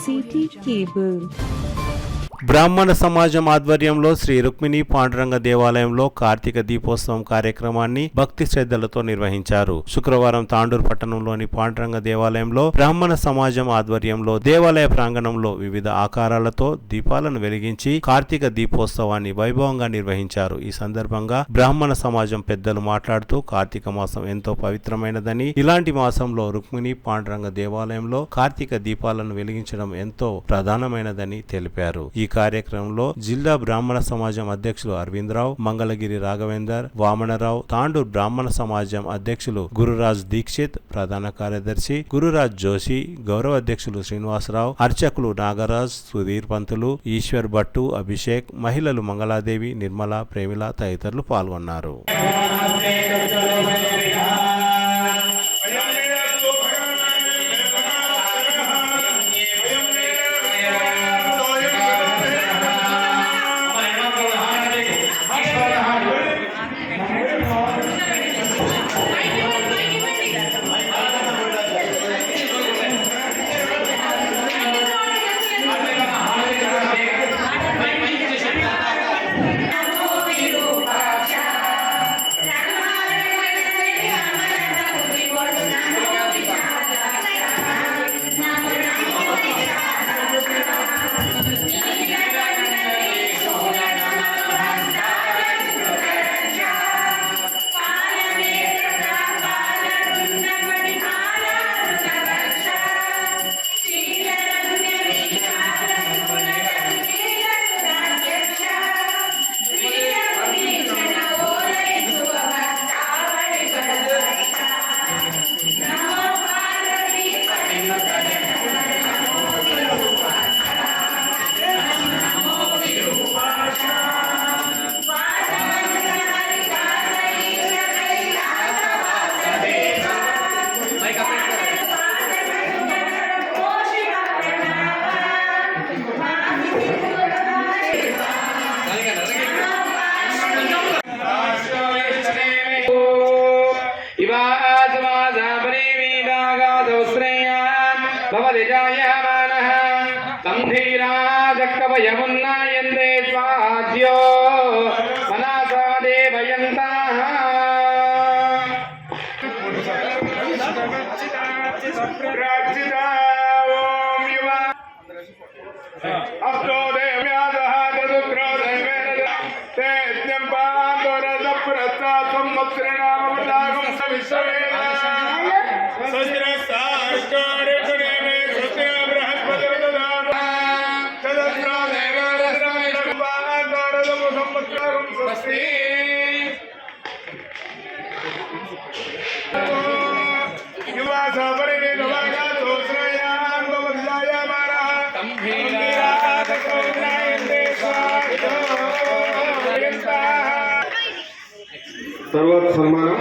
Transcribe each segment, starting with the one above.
City cable. బ్రాహ్మణ సమాజం ఆధ్వర్యంలో శ్రీ రుక్మిణి పాండురంగ దేవాలయంలో కార్తీక దీపోత్సవం కార్యక్రమాన్ని భక్తి శ్రద్ధలతో నిర్వహించారు. శుక్రవారం తాండూరు పట్టణంలోని పాండురంగ దేవాలయంలో బ్రాహ్మణ సమాజం ఆధ్వర్యంలో దేవాలయ ప్రాంగణంలో వివిధ ఆకారాలతో దీపాలను వెలిగించి కార్తీక దీపోత్సవాన్ని వైభవంగా నిర్వహించారు. ఈ సందర్భంగా బ్రాహ్మణ సమాజం పెద్దలు మాట్లాడుతూ కార్తీక మాసం ఎంతో పవిత్రమైనదని, ఇలాంటి మాసంలో రుక్మిణి పాండురంగ దేవాలయంలో కార్తీక దీపాలను వెలిగించడం ఎంతో ప్రధానమైనదని తెలిపారు. ఈ కార్యక్రమంలో జిల్లా బ్రాహ్మణ సమాజం అధ్యక్షులు అరవిందరావు, మంగళగిరి రాఘవేందర్, వామనరావు, తాండూర్ బ్రాహ్మణ సమాజం అధ్యక్షులు గురురాజ్ దీక్షిత్, ప్రధాన కార్యదర్శి గురురాజ్ జోషి, గౌరవ అధ్యక్షులు శ్రీనివాసరావు, అర్చకులు నాగరాజ్, సుధీర్ పంతులు, ఈశ్వర్ భట్టు, అభిషేక్, మహిళలు మంగళాదేవి, నిర్మల, ప్రేమిల తదితరులు పాల్గొన్నారు. యమున్నాయందే స్వాధ్యో మనసా దేవయంతాః ఓం యువ అస్తో దేవ్యాదః తదుత్రో దేవేన తేజ్ఞం పాదోరద ప్రతా సంవత్సరనామవదాగం సవిశ్వేన సజ్రసాష్కారే కురేమే సత్య బృహస్పతి తర్వాత సన్మానం.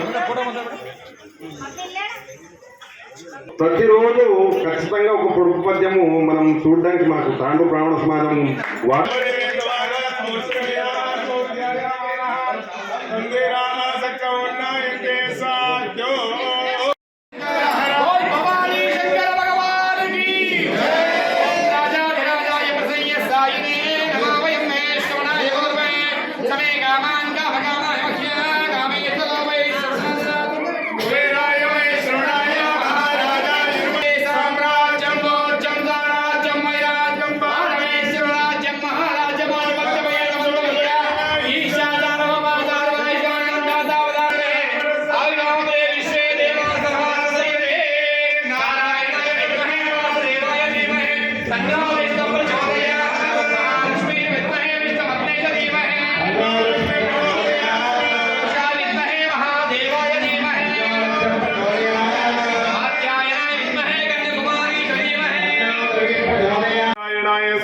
ప్రతిరోజు ఖచ్చితంగా ఒక పొడుపు పద్యము మనం చూడడానికి మాకు తాండూరు బ్రాహ్మణ సమాజం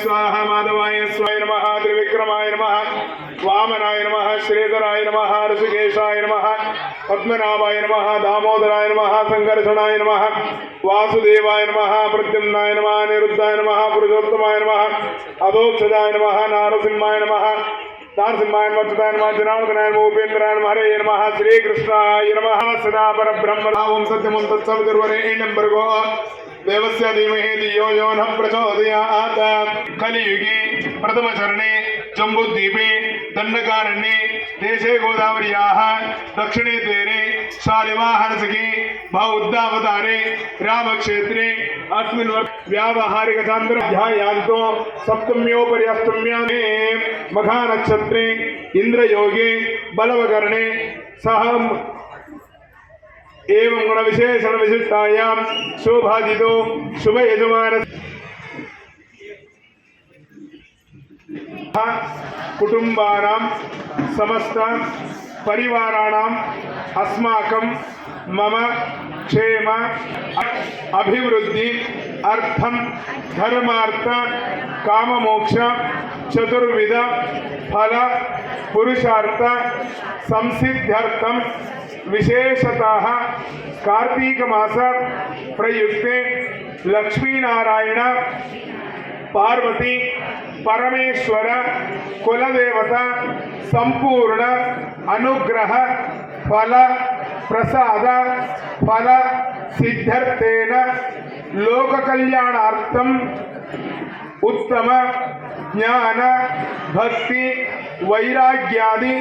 स्वाहा माधवाय स्वाय नमः त्रिविक्रमाय नमः वामनाय नमः श्रीधराय नमः ऋषिकेशाय नमः पद्मनाभाय नमः दामोदराय नमः संकर्षणाय नमः वासुदेवाय नमः प्रद्युम्नाय नमः निरुद्धाय नमः पुरुषोत्तमाय नमः अधोक्षजाय नमः नारसिंहाय नमः नारसिंहाय नमः नमः जनार्दनाय नमः उपेन्द्राय नमः हरे नमः श्रीकृष्णाय नमः सदा परब्रह्म ओम सत्यमं तत्सवितुर्वरेण्यं भर्गो देवस्य धीमहि धियो यो नः प्रचोदयात्। कलियुगे प्रथमचरणे जम्बूद्वीपे दण्डकारण्ये देशे गोदावर्याः दक्षिणे तीरे शालिवाहनसखे बौद्धावतारे रामक्षेत्रे अस्मिन् व्यावहारिकचान्द्राध्यायान्तो सप्तम्योपरि अष्टम्यां मघानक्षत्रे इंद्रयोगे बलवकरणे सह एवं गुण विशेषण विशिष्टायां शोभाजितो शुभ यजमान कुटुंबानां समस्त परिवाराणाम् अस्माकं मम क्षेम अभिवृद्धि अर्थम धर्मार्थ काममोक्ष चतुर्विध फल पुरुषार्थ संसिद्ध्यर्थम विशेषतः कार्तिक मास प्रयुक्ते लक्ष्मीनारायण पार्वती परमेश्वर कुलदेवता संपूर्ण अनुग्रह फल प्रसाद फल सिद्ध्यर्थेन लोक कल्याणार्थम उत्तम ज्ञान भक्ति वैराग्यादि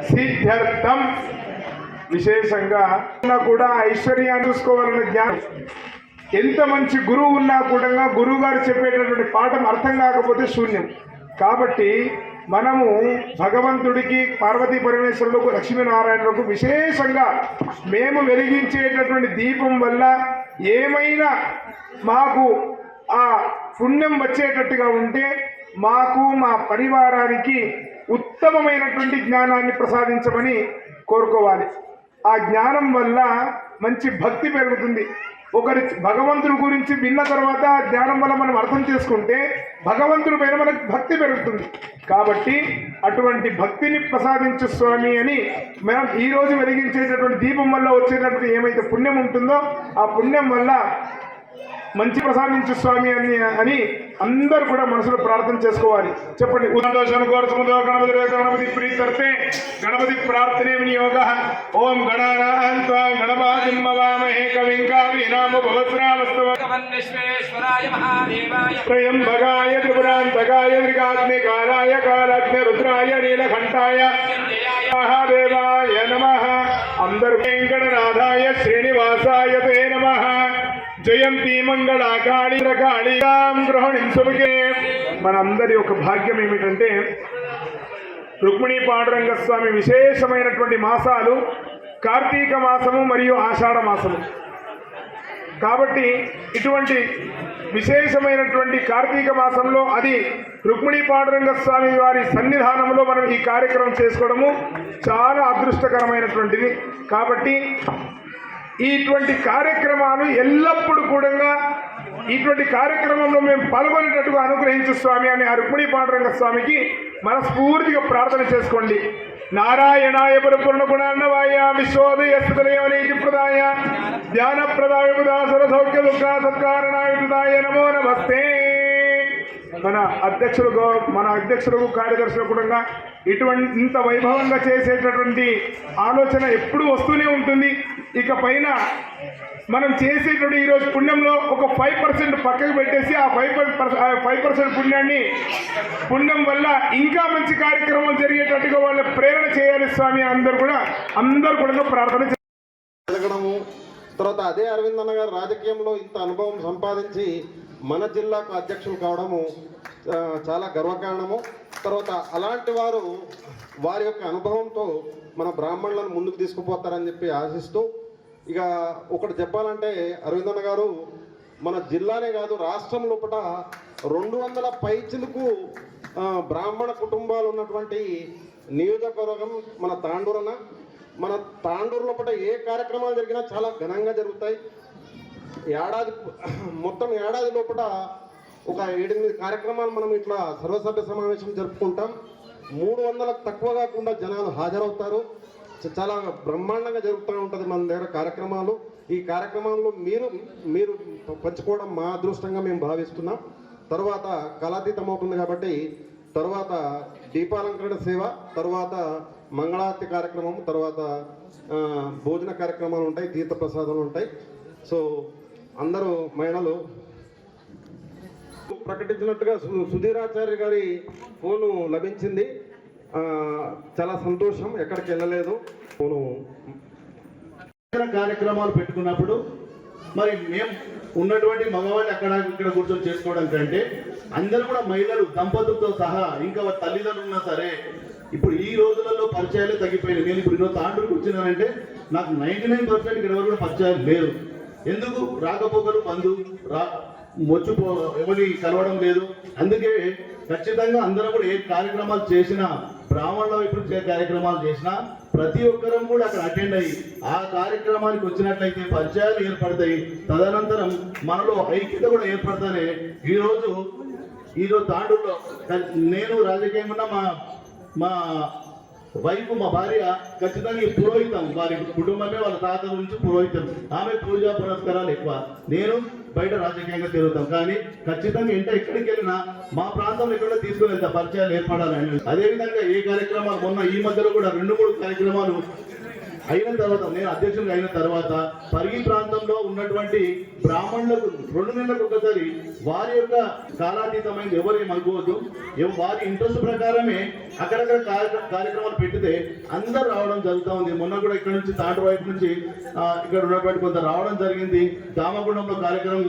सिद्ध्यर्थम విశేషంగా కూడా ఐశ్వర్యాన్ని చూసుకోవాలన్న జ్ఞానం ఎంత మంచి గురువు ఉన్నా కూడా గురువు గారు చెప్పేటటువంటి పాఠం అర్థం కాకపోతే శూన్యం. కాబట్టి మనము భగవంతుడికి పార్వతీ పరమేశ్వరులకు లక్ష్మీనారాయణులకు విశేషంగా మేము వెలిగించేటటువంటి దీపం వల్ల ఏమైనా మాకు ఆ పుణ్యం వచ్చేటట్టుగా ఉంటే మాకు మా పరివారానికి ఉత్తమమైనటువంటి జ్ఞానాన్ని ప్రసాదించమని కోరుకోవాలి. ఆ జ్ఞానం వల్ల మంచి భక్తి పెరుగుతుంది. ఒకరి భగవంతుడి గురించి విన్న తర్వాత ఆ జ్ఞానం వల్ల మనం అర్థం చేసుకుంటే భగవంతుడి పైన మనకు భక్తి పెరుగుతుంది. కాబట్టి అటువంటి భక్తిని ప్రసాదించు స్వామి అని మనం ఈరోజు వెలిగించేటటువంటి దీపం వల్ల వచ్చేటటువంటి ఏమైతే పుణ్యం ఉంటుందో ఆ పుణ్యం వల్ల మంచి ప్రసాదించు స్వామి అని అందరూ కూడా మనసులో ప్రార్థన చేసుకోవాలి. చెప్పండి. ఉదోషం కోరసముదో గణపతి గణపతి ప్రీతర్తే గణపతి ప్రార్థనే వినియోగ. ఓం గణానాం త్వా గణపతిం మవామహే కవిం కవీనాముపవస్త్రావస్తవన్నిశ్వేశ్వరాయ మహాదేవాయ త్రయంబకాయ త్రిపురాంతకాయ త్రికాగ్నికాలాయ కాలాగ్ని రుద్రాయ నీలకంఠాయ మహాదేవాయ నమః. అందరూ వెంకటనాథాయ శ్రీనివాసాయ తే నమః. జయంతి మంగళ కాళీ కాళీం గృహణిం సుభగే. మనందరి ఒక భాగ్యం ఏమిటంటే రుక్మిణీ పాండురంగ స్వామి విశేషమైనటువంటి మాసాలు కార్తీక మాసము మరియు ఆషాఢ మాసము. కాబట్టి ఇటువంటి విశేషమైనటువంటి కార్తీక మాసంలో అది రుక్మిణీ పాండురంగ స్వామి వారి సన్నిధానంలో మనం ఈ కార్యక్రమం చేసుకోవడము చాలా అదృష్టకరమైనటువంటిది. కాబట్టి ఇటువంటి కార్యక్రమాలు ఎల్లప్పుడూ కూడా ఇటువంటి కార్యక్రమంలో మేము పాల్గొనేటట్టుగా అనుగ్రహించు స్వామి అని ఆ రుక్మిణీ పాండురంగ స్వామికి మనస్ఫూర్తిగా ప్రార్థన చేసుకోండి. నారాయణాయ పరిపూర్ణ గుణాన్నవాయ విశ్వోదయ స్థితలేవనీతి ప్రదాయ ధ్యాన ప్రదాయ సర సౌఖ్య దుఃఖ సత్కారణాయ నమో నమస్తే. మన అధ్యక్షులకు కార్యదర్శులకు కూడా ఇటువంటి ఇంత వైభవంగా చేసేటటువంటి ఆలోచన ఎప్పుడూ వస్తూనే ఉంటుంది. ఇక పైన మనం చేసేటువంటి ఈరోజు పుణ్యంలో ఒక 5% పక్కకు పెట్టేసి ఆ 5% పుణ్యం వల్ల ఇంకా మంచి కార్యక్రమం జరిగేటట్టుగా వాళ్ళ ప్రేరణ చేయాలి స్వామి. అందరూ కూడా ప్రార్థన జరగడము. తర్వాత అదే అరవింద్ అన్న గారు రాజకీయంలో ఇంత అనుభవం సంపాదించి మన జిల్లాకు అధ్యక్షులు కావడము చాలా గర్వకారణము. తర్వాత అలాంటి వారి యొక్క అనుభవంతో మన బ్రాహ్మణులను ముందుకు తీసుకుపోతారని చెప్పి ఆశిస్తూ, ఇక ఒకటి చెప్పాలంటే అరవిందన్న గారు మన జిల్లానే కాదు రాష్ట్రం లోపల 200 పైచిలకు బ్రాహ్మణ కుటుంబాలు ఉన్నటువంటి నియోజకవర్గం మన తాండూరన్న. మన తాండూరు లోపల ఏ కార్యక్రమాలు జరిగినా చాలా ఘనంగా జరుగుతాయి. మొత్తం ఏడాది లోపల ఒక 7-8 కార్యక్రమాలు మనం ఇట్లా సర్వసభ్య సమావేశం జరుపుకుంటాం. 300లకు తక్కువ కాకుండా జనాలు హాజరవుతారు. చాలా బ్రహ్మాండంగా జరుగుతూ ఉంటుంది మన దగ్గర కార్యక్రమాలు. ఈ కార్యక్రమాల్లో మీరు పంచుకోవడం మా అదృష్టంగా మేము భావిస్తున్నాం. తర్వాత కళాతీతం అవుతుంది కాబట్టి తర్వాత దీపాలంకరణ సేవ, తర్వాత మంగళారతి కార్యక్రమం, తర్వాత భోజన కార్యక్రమాలు ఉంటాయి, తీర్థప్రసాదాలు ఉంటాయి. సో అందరూ మహిళలు ప్రకటించినట్టుగా సుధీరాచార్య గారి ఫోను లభించింది. చాలా సంతోషం. ఎక్కడికి వెళ్ళలేదు. ఫోను కార్యక్రమాలు పెట్టుకున్నప్పుడు మరి మేము ఉన్నటువంటి మగవాళ్ళు అక్కడ ఇక్కడ కూర్చొని చేసుకోవడం కంటే అందరూ కూడా మహిళలు దంపతులతో సహా ఇంకా వారి తల్లిదండ్రులు ఉన్నా సరే ఇప్పుడు ఈ రోజులలో పరిచయాలే తగ్గిపోయినాయి. నేను ఇప్పుడు ఈరోజు తాండూరుకు వచ్చినానంటే నాకు 99% ఇక్కడ ఎవరు కూడా పరిచయాలు లేరు. ఎందుకు రాకపోకలు బంధు ఎవరి కలవడం లేదు. అందుకే ఖచ్చితంగా అందరం కూడా ఏ కార్యక్రమాలు చేసినా బ్రాహ్మణుల వైపు కార్యక్రమాలు చేసినా ప్రతి ఒక్కరం కూడా అక్కడ అటెండ్ అయ్యి ఆ కార్యక్రమానికి వచ్చినట్లయితే పరిచయాలు ఏర్పడతాయి. తదనంతరం మనలో ఐక్యత కూడా ఏర్పడతానే ఈరోజు తాండూరులో నేను రాజకీయంగా మా వైఫ్ మా భార్య ఖచ్చితంగా ఈ పురోహితం, వారి కుటుంబమే వాళ్ళ తాత నుంచి పురోహితం. ఆమె పూజా పురస్కారాలు ఎక్కువ. నేను బయట రాజకీయంగా తిరుగుతాం. కానీ ఖచ్చితంగా ఎక్కడికి వెళ్ళినా మా ప్రాంతంలో ఎక్కడ తీసుకుని వెళ్తా పరిచయాలు ఏర్పడాలని. అదేవిధంగా ఏ కార్యక్రమాలు మొన్న ఈ మధ్యలో కూడా 2-3 కార్యక్రమాలు అయిన తర్వాత నేను అధ్యక్షుడిగా అయిన తర్వాత పరిగి ప్రాంతంలో ఉన్నటువంటి బ్రాహ్మణులకు 2 నెలలకు ఒకసారి వారి యొక్క కాలాతీతమైనది ఎవరు అనుకోవద్దు, వారి ఇంట్రెస్ట్ ప్రకారమే అక్కడక్కడ కార్యక్రమాలు పెట్టితే అందరూ రావడం జరుగుతూ ఉంది. మొన్న కూడా ఇక్కడ నుంచి తాండ్రు వైపు నుంచి ఇక్కడ ఉన్నటువంటి కొంత రావడం జరిగింది. దామగుండంలో కార్యక్రమం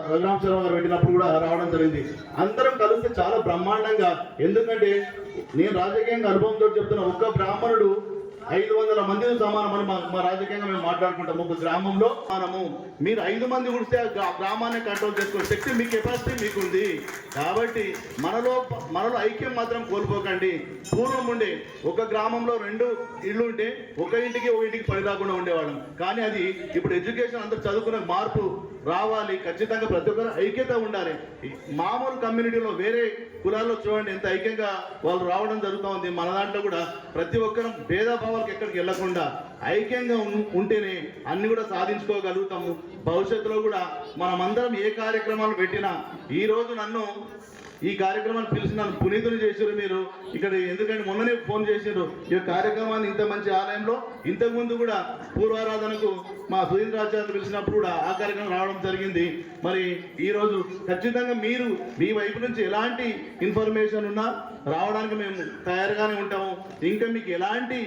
రఘురామ శర్మ గారు పెట్టినప్పుడు కూడా రావడం జరిగింది. అందరం కలిస్తే చాలా బ్రహ్మాండంగా. ఎందుకంటే నేను రాజకీయంగా అనుభవంతో చెప్తున్నా, ఒక్క బ్రాహ్మణుడు 500 మందితో సమానమని మా రాజకీయంగా మేము మాట్లాడుకుంటాం. ఒక గ్రామంలో మీరు 5 మంది కుడిస్తే ఆ గ్రామాన్ని కంట్రోల్ చేసుకునే శక్తి మీ కెపాసిటీ మీకుంది. కాబట్టి మనలో ఐక్యం మాత్రం కోల్పోకండి. పూర్వం ఉండే ఒక గ్రామంలో 2 ఇళ్ళు ఉంటే ఒక ఇంటికి 10 రాకుండా ఉండేవాళ్ళం. కానీ అది ఇప్పుడు ఎడ్యుకేషన్ అందరూ చదువుకునే మార్పు రావాలి. ఖచ్చితంగా ప్రతి ఒక్కరు ఐక్యత ఉండాలి. మామూలు కమ్యూనిటీలో వేరే కులాల్లో చూడండి ఎంత ఐక్యంగా వాళ్ళు రావడం జరుగుతూ ఉంది. మన దాంట్లో కూడా ప్రతి ఒక్కరం భేదభావాలకు ఎక్కడికి వెళ్లకుండా ఐక్యంగా ఉంటేనే అన్ని కూడా సాధించుకోగలుగుతాము. భవిష్యత్తులో కూడా మనమందరం ఏ కార్యక్రమాలు పెట్టినా ఈరోజు నన్ను ఈ కార్యక్రమాన్ని పిలిచి నన్ను పునీతులు చేశారు మీరు ఇక్కడ. ఎందుకంటే మొన్ననే ఫోన్ చేశారు ఈ కార్యక్రమాన్ని ఇంత మంచి ఆలయంలో. ఇంతకుముందు కూడా పూర్వారాధనకు మా సుధీంద్రాచార్యులు పిలిచినప్పుడు కూడా ఆ కార్యక్రమం రావడం జరిగింది. మరి ఈరోజు ఖచ్చితంగా మీరు మీ వైపు నుంచి ఎలాంటి ఇన్ఫర్మేషన్ ఉన్నా రావడానికి మేము తయారుగానే ఉంటాము. ఇంకా మీకు ఎలాంటి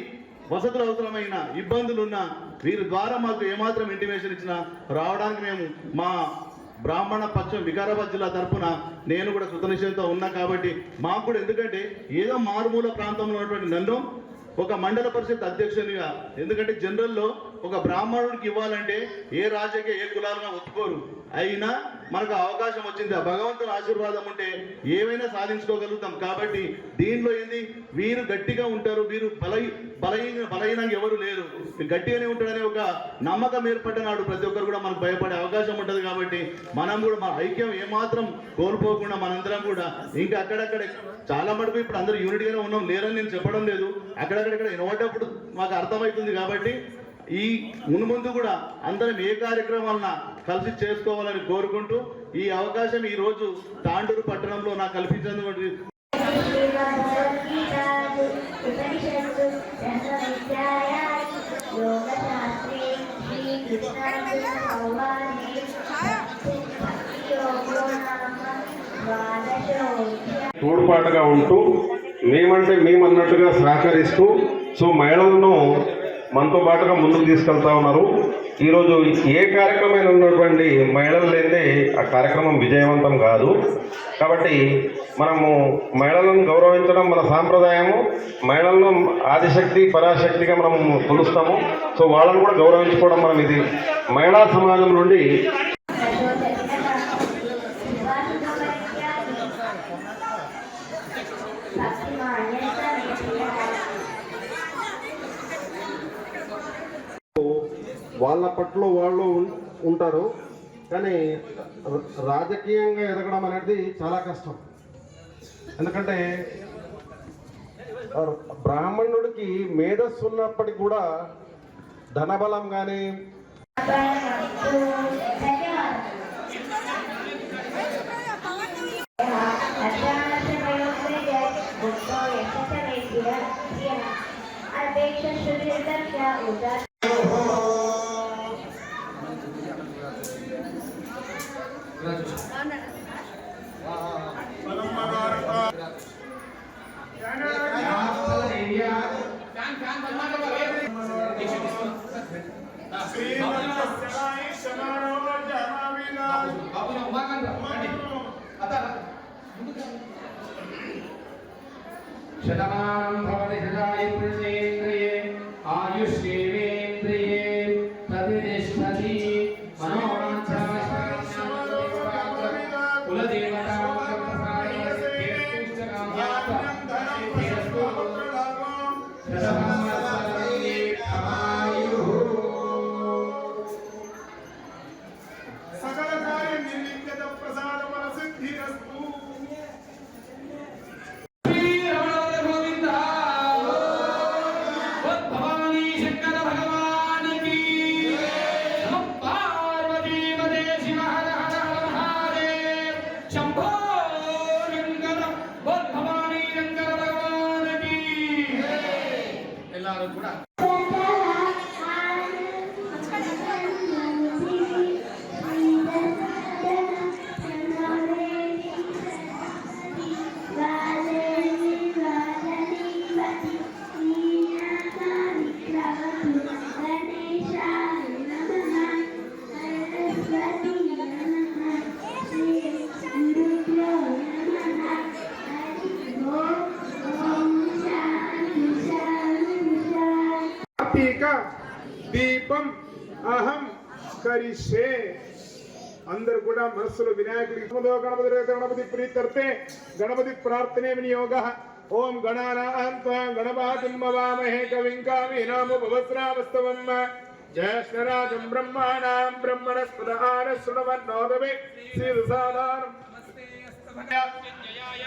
వసతులు అవసరమైన ఇబ్బందులున్నా వీరి ద్వారా మాకు ఏమాత్రం ఇంటిమేషన్ ఇచ్చినా రావడానికి మేము మా బ్రాహ్మణ పక్షం వికారాబాద్ జిల్లా తరఫున నేను కూడా కృతనిశ్చయంతో ఉన్నా. కాబట్టి మాకు కూడా ఎందుకంటే ఏదో మారుమూల ప్రాంతంలో ఉన్నటువంటి నన్ను ఒక మండల పరిషత్ అధ్యక్షునిగా, ఎందుకంటే జనరల్లో ఒక బ్రాహ్మణుడికి ఇవ్వాలంటే ఏ రాజకీయ ఏ కులాలుగా ఒప్పుకోరు. అయినా మనకు అవకాశం వచ్చింది. ఆ భగవంతుని ఆశీర్వాదం ఉంటే ఏమైనా సాధించుకోగలుగుతాం. కాబట్టి దీనిలో ఏంది వీరు గట్టిగా ఉంటారు, వీరు బలహీనంగా ఎవరు లేరు, గట్టిగానే ఉంటాడనే ఒక నమ్మకం ఏర్పడినాడు ప్రతి ఒక్కరు కూడా మనకు భయపడే అవకాశం ఉంటుంది. కాబట్టి మనం కూడా మన ఐక్యం ఏమాత్రం కోల్పోకుండా మనందరం కూడా ఇంకా అక్కడక్కడ చాలా మటుకు ఇప్పుడు అందరూ యూనిట్గానే ఉన్నాం, లేరని నేను చెప్పడం లేదు. అక్కడక్కడక్కడ వినబడ్డప్పుడు మాకు అర్థమవుతుంది. కాబట్టి ఈ మున్ముందు కూడా అందరం ఏ కార్యక్రమాలన్నా కలిసి చేసుకోవాలని కోరుకుంటూ ఈ అవకాశం ఈ రోజు తాండూరు పట్టణంలో నాకు కల్పించినందుకు తోడ్పాటుగా ఉంటూ మేమంటే మేమన్నట్టుగా సహకరిస్తూ మహిళలను మనతో పాటుగా ముందుకు తీసుకెళ్తా ఉన్నారు. ఈరోజు ఏ కార్యక్రమం ఉన్నటువంటి మహిళలు లేదే ఆ కార్యక్రమం విజయవంతం కాదు. కాబట్టి మనము మహిళలను గౌరవించడం మన సాంప్రదాయము. మహిళలను ఆదిశక్తి పరాశక్తిగా మనం కొలుస్తాము. వాళ్ళను కూడా గౌరవించుకోవడం మనం ఇది మహిళా సమాజం నుండి వాళ్ళ పట్ల వాళ్ళు ఉంటారు. కానీ రాజకీయంగా ఎదగడం అనేది చాలా కష్టం. ఎందుకంటే బ్రాహ్మణుడికి మేధస్సు ఉన్నప్పటికీ కూడా ధనబలం కానీ शतमानं भवति शतायुर्येन्द्रिये आयुष्येवेन्द्रिये प्रतिष्ठति सकल कार्य निर्विघ्न प्रसाद सिद्धिरस्तु। ಎಲ್ಲರೂ ಕೂಡ దీపం అహం కరిష్యే. అందరూ కూడా మనస్సులో వినాయకుడికి గణపతి ప్రీత్యర్థే గణపతి ప్రార్థనే వినియోగ. ఓం గణానాం గణపతిం భవామహే కవిం కవీనాముపవస్రావస్తవం జ్యేష్ఠరాజం బ్రహ్మాణాం బ్రహ్మణస్పద ఆనశృణవన్నోదమే శ్రీసాధారం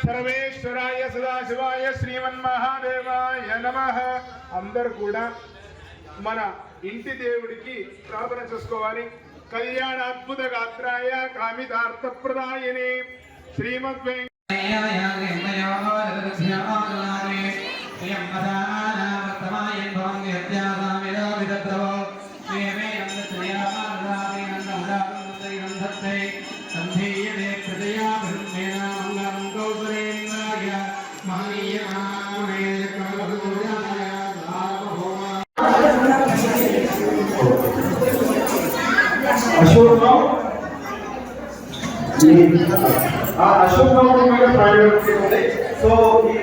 సర్వేశ్వరాయ సదాశివాయ శ్రీమన్మహాదేవాయ నమః. అందరూ కూడా మన ఇంటి దేవుడికి ప్రార్థన చేసుకోవాలి. కళ్యాణ అద్భుత గాత్రాయ కామితార్థ ప్రదాయనే శ్రీమద్ అశోక్ మీద ప్రయోజనం ఉంది. సో ఈ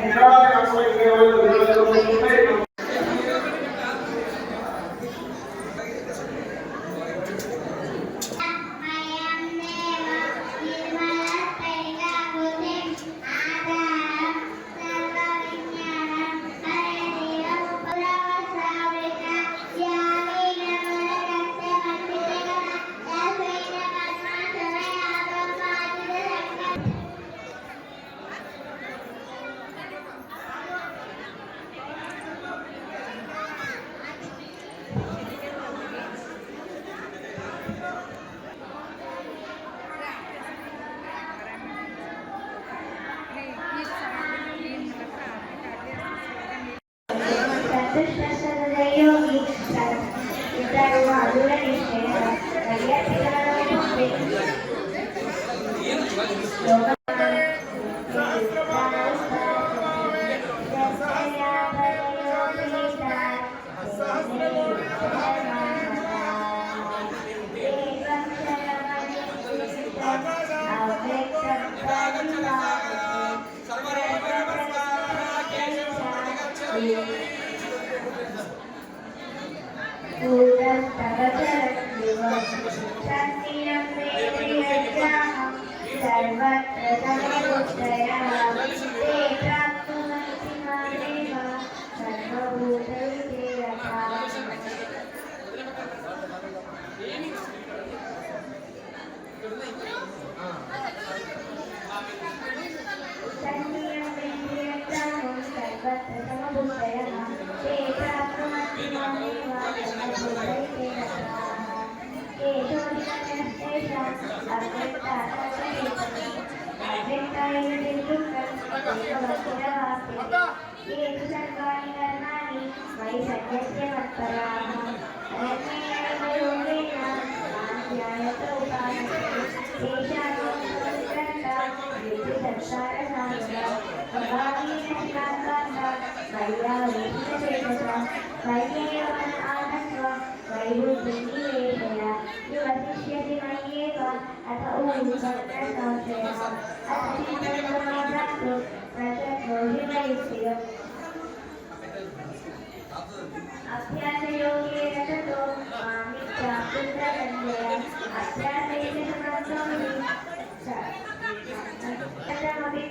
अभ्यासेन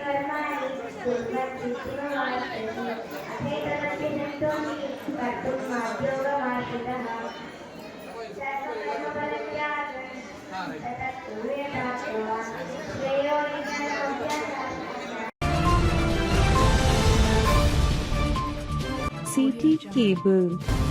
कर्माणि कुर्वन्ति अथेतदपि नन्तोऽपि कर्तुं माद्योगमाश्रितः सर्वकर्मफलत्यागं ततः कुर्यात् श्रेयो CT Cable